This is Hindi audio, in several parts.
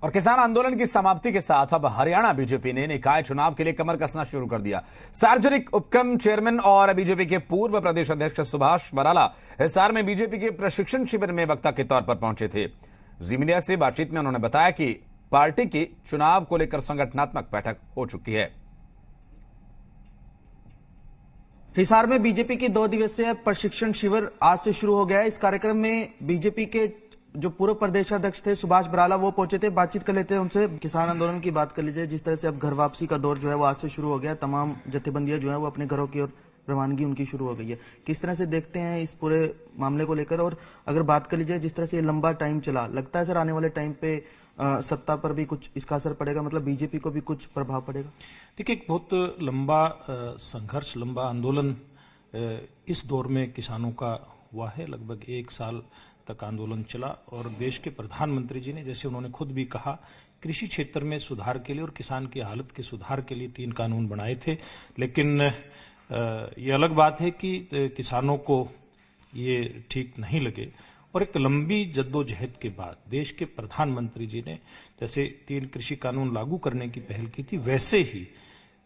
और किसान आंदोलन की समाप्ति के साथ अब हरियाणा बीजेपी ने निकाय चुनाव के लिए कमर कसना शुरू कर दिया। सार्वजनिक उपक्रम चेयरमैन और बीजेपी के पूर्व प्रदेश अध्यक्ष सुभाष बराला हिसार में बीजेपी के प्रशिक्षण शिविर में वक्ता के तौर पर पहुंचे थे। जी मीडिया से बातचीत में उन्होंने बताया कि पार्टी की चुनाव को लेकर संगठनात्मक बैठक हो चुकी है। हिसार में बीजेपी की 2 दिवसीय प्रशिक्षण शिविर आज से शुरू हो गया है। इस कार्यक्रम में बीजेपी के जो पूर्व प्रदेशाध्यक्ष थे सुभाष बराला वो पहुंचे थे। बातचीत कर लेते हैं उनसे। किसान आंदोलन की बात कर लीजिए। जिस तरह से अब घर वापसी का दौर जो है वो आज से शुरू हो गया, तमाम जथेबंदियां जो है वो अपने घरों की ओर रवानगी उनकी शुरू हो गई है। किस तरह से देखते हैं इस पूरे मामले को लेकर? और अगर बात कर लीजिए जिस तरह से ये लंबा टाइम चला, लगता है सर आने वाले टाइम पे सत्ता पर भी कुछ इसका असर पड़ेगा, मतलब बीजेपी को भी कुछ प्रभाव पड़ेगा? देखिए, एक बहुत लंबा संघर्ष, लंबा आंदोलन इस दौर में किसानों का हुआ है। लगभग 1 साल तक आंदोलन चला और देश के प्रधानमंत्री जी ने, जैसे उन्होंने खुद भी कहा, कृषि क्षेत्र में सुधार के लिए और किसान की हालत के सुधार के लिए 3 कानून बनाए थे। लेकिन ये अलग बात है कि किसानों को ये ठीक नहीं लगे और एक लंबी जद्दोजहद के बाद देश के प्रधानमंत्री जी ने जैसे 3 कृषि कानून लागू करने की पहल की थी, वैसे ही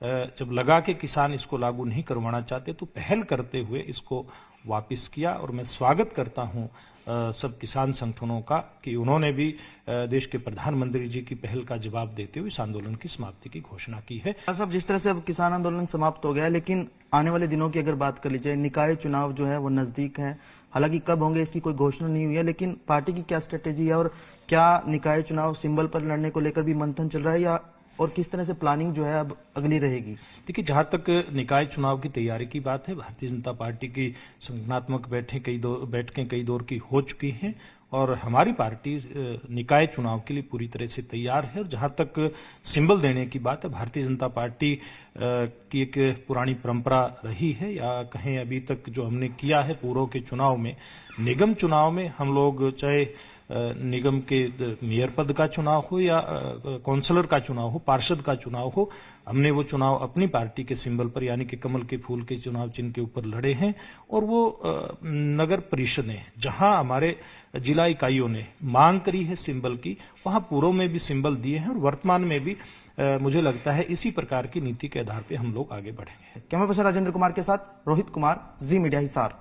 जब लगा कि किसान इसको लागू नहीं करवाना चाहते तो पहल करते हुए इसको वापस किया। और मैं स्वागत करता हूं सब किसान संगठनों का कि उन्होंने भी देश के प्रधानमंत्री जी की पहल का जवाब देते हुए इस आंदोलन की समाप्ति की घोषणा की है। साहब, जिस तरह से अब किसान आंदोलन समाप्त हो गया है, लेकिन आने वाले दिनों की अगर बात कर लीजिए, निकाय चुनाव जो है वो नजदीक है। हालांकि कब होंगे इसकी कोई घोषणा नहीं हुई है, लेकिन पार्टी की क्या स्ट्रेटेजी है और क्या निकाय चुनाव सिंबल पर लड़ने को लेकर भी मंथन चल रहा है, या और किस तरह से प्लानिंग जो है अब अगली रहेगी? देखिए, जहां तक निकाय चुनाव की तैयारी की बात है, भारतीय जनता पार्टी की संगठनात्मक बैठकें कई दौर की हो चुकी हैं और हमारी पार्टी निकाय चुनाव के लिए पूरी तरह से तैयार है। और जहां तक सिंबल देने की बात है, भारतीय जनता पार्टी की एक पुरानी परंपरा रही है, या कहें अभी तक जो हमने किया है पूर्व के चुनाव में, निगम चुनाव में हम लोग चाहे निगम के मेयर पद का चुनाव हो या काउंसलर का चुनाव हो, पार्षद का चुनाव हो, हमने वो चुनाव अपनी पार्टी के सिंबल पर यानी कि कमल के फूल के चुनाव चिन्ह के ऊपर लड़े हैं। और वो नगर परिषदें जहां हमारे जिला इकाइयों ने मांग करी है सिंबल की, वहां पूर्व में भी सिंबल दिए हैं और वर्तमान में भी मुझे लगता है इसी प्रकार की नीति के आधार पर हम लोग आगे बढ़ेंगे। कैमरा पर्सन राजेंद्र कुमार के साथ रोहित कुमार, जी मीडिया हिसार।